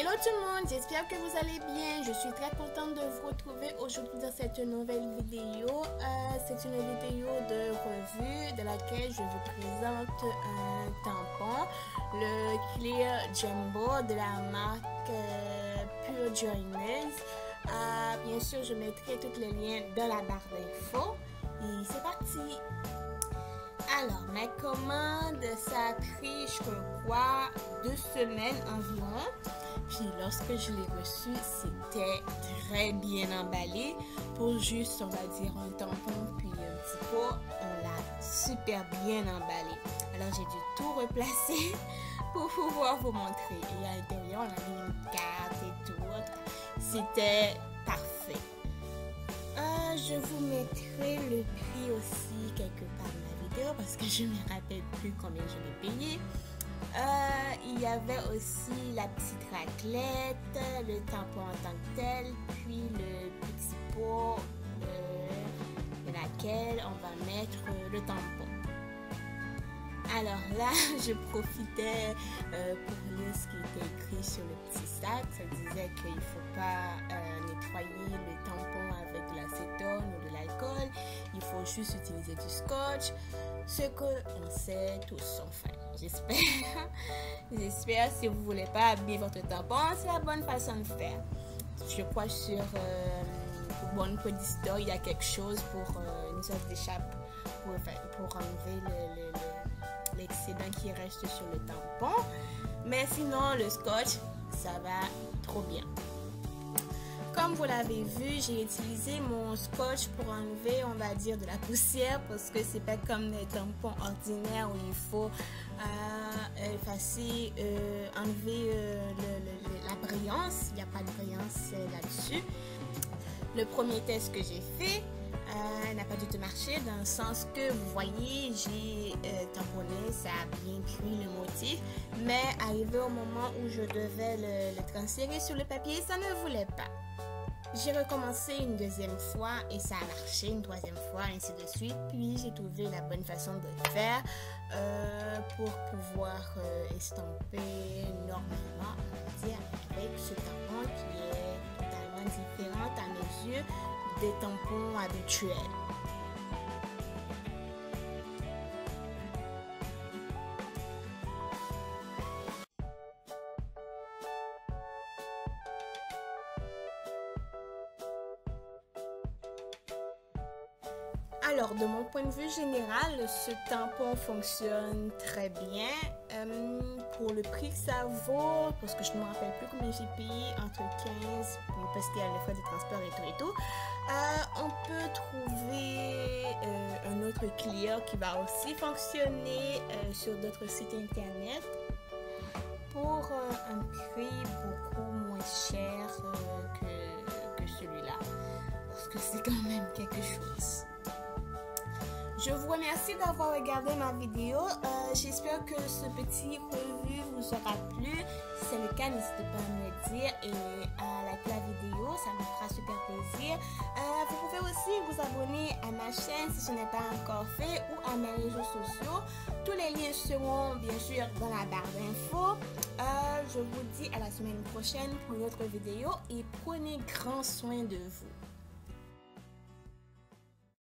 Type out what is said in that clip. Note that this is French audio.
Hello tout le monde, j'espère que vous allez bien. Je suis très contente de vous retrouver aujourd'hui dans cette nouvelle vidéo. C'est une vidéo de revue de laquelle je vous présente un tampon, le Clear Jumbo de la marque Pure Joyness. Bien sûr, je mettrai tous les liens dans la barre d'infos. Et c'est parti! Alors, ma commande, ça a pris, je crois, 2 semaines environ. Puis lorsque je l'ai reçu, c'était très bien emballé. Pour juste, on va dire, un tampon puis un petit pot, on l'a super bien emballé. Alors, j'ai dû tout replacer pour pouvoir vous montrer. Et à l'intérieur, on avait une carte et tout. C'était parfait. Je vous mettrai le prix aussi quelque part dans la vidéo parce que je ne me rappelle plus combien je l'ai payé. Il y avait aussi la petite raclette, le tampon en tant que tel, puis le petit pot dans lequel on va mettre le tampon. Alors là, je profitais pour lire ce qui était écrit sur le petit sac. Ça disait qu'il ne faut pas nettoyer le tampon avec de l'acétone ou de l'alcool. Il faut juste utiliser du scotch. Ce qu'on sait tous, enfin, j'espère. J'espère, si vous ne voulez pas abîmer votre tampon, c'est la bonne façon de faire. Je crois sur Bon Produit Store, il y a quelque chose pour une sorte d'échappe pour enlever l'excédent qui reste sur le tampon. Mais sinon, le scotch, ça va trop bien. Comme vous l'avez vu, j'ai utilisé mon scotch pour enlever, on va dire, de la poussière parce que c'est pas comme les tampons ordinaires où il faut effacer, enlever la brillance. Il n'y a pas de brillance là-dessus. Le premier test que j'ai fait n'a pas du tout marché dans le sens que vous voyez, j'ai tamponné, ça a bien pris le motif, mais arrivé au moment où je devais le transférer sur le papier, ça ne voulait pas. J'ai recommencé une deuxième fois et ça a marché, une troisième fois, ainsi de suite. Puis j'ai trouvé la bonne façon de le faire pour pouvoir estomper normalement, on va dire, avec ce tampon qui est totalement différent à mes yeux des tampons habituels. Alors, de mon point de vue général, ce tampon fonctionne très bien. Pour le prix que ça vaut, parce que je ne me rappelle plus combien j'ai payé, entre 15, parce qu'il y a les frais de transport et tout, on peut trouver un autre Clear qui va aussi fonctionner sur d'autres sites internet pour un prix beaucoup moins cher que celui-là, parce que c'est quand même quelque chose. Je vous remercie d'avoir regardé ma vidéo. J'espère que ce petit revue vous aura plu. Si c'est le cas, n'hésitez pas à me le dire et à liker la vidéo. Ça me fera super plaisir. Vous pouvez aussi vous abonner à ma chaîne si ce n'est pas encore fait ou à mes réseaux sociaux. Tous les liens seront bien sûr dans la barre d'infos. Je vous dis à la semaine prochaine pour une autre vidéo et prenez grand soin de vous.